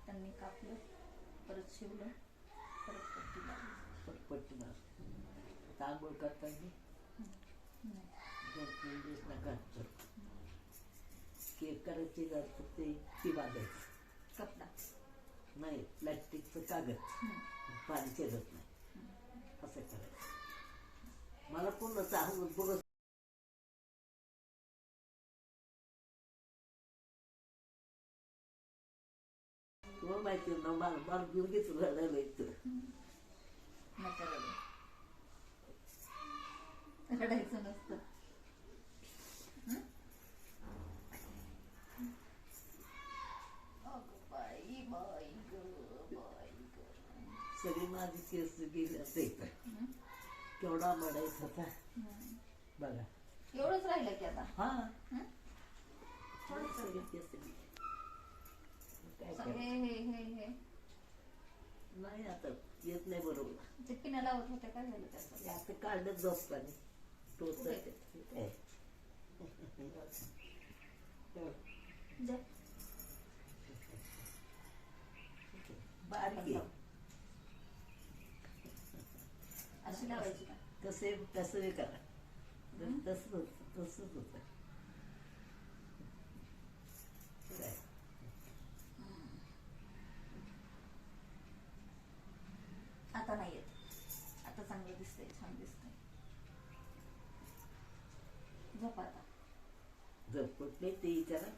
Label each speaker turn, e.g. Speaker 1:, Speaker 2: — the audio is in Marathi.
Speaker 1: त्यांनी कापलं, परत शिवलं, परत पट्टी लावली.
Speaker 2: पट्टी मार तांबूळ करताना केक करायची जात ते ती बांधायचं
Speaker 1: कपडा
Speaker 2: नाही, प्लॅस्टिकचं कागद, पाणी शिरत नाही, असं करायचं. मला पूर्ण चांगलं बघत तुला माहिती ना, मला मुलगीच रडायला येतं.
Speaker 1: नका रडू, रडायचं नसतं.
Speaker 2: सगळी माझी केस गेली असं येतं. केवढा मडायचा होता बघा.
Speaker 1: एवढंच राहिलं की आता.
Speaker 2: हा सगळे केस गेले.
Speaker 1: हे
Speaker 2: नाही आता येत नाही बरोबर.
Speaker 1: ते पिण्या लावत होते, काय झालं त्याचं?
Speaker 2: आता काढलं झोपताना टोच बारीक
Speaker 1: अशी लावायची का?
Speaker 2: कसं करा, तसंच होतं.
Speaker 1: आता नाही येत, आता चांगलं दिसतंय, छान दिसतंय. झोप आता.
Speaker 2: झोप कुठले ते विचारा.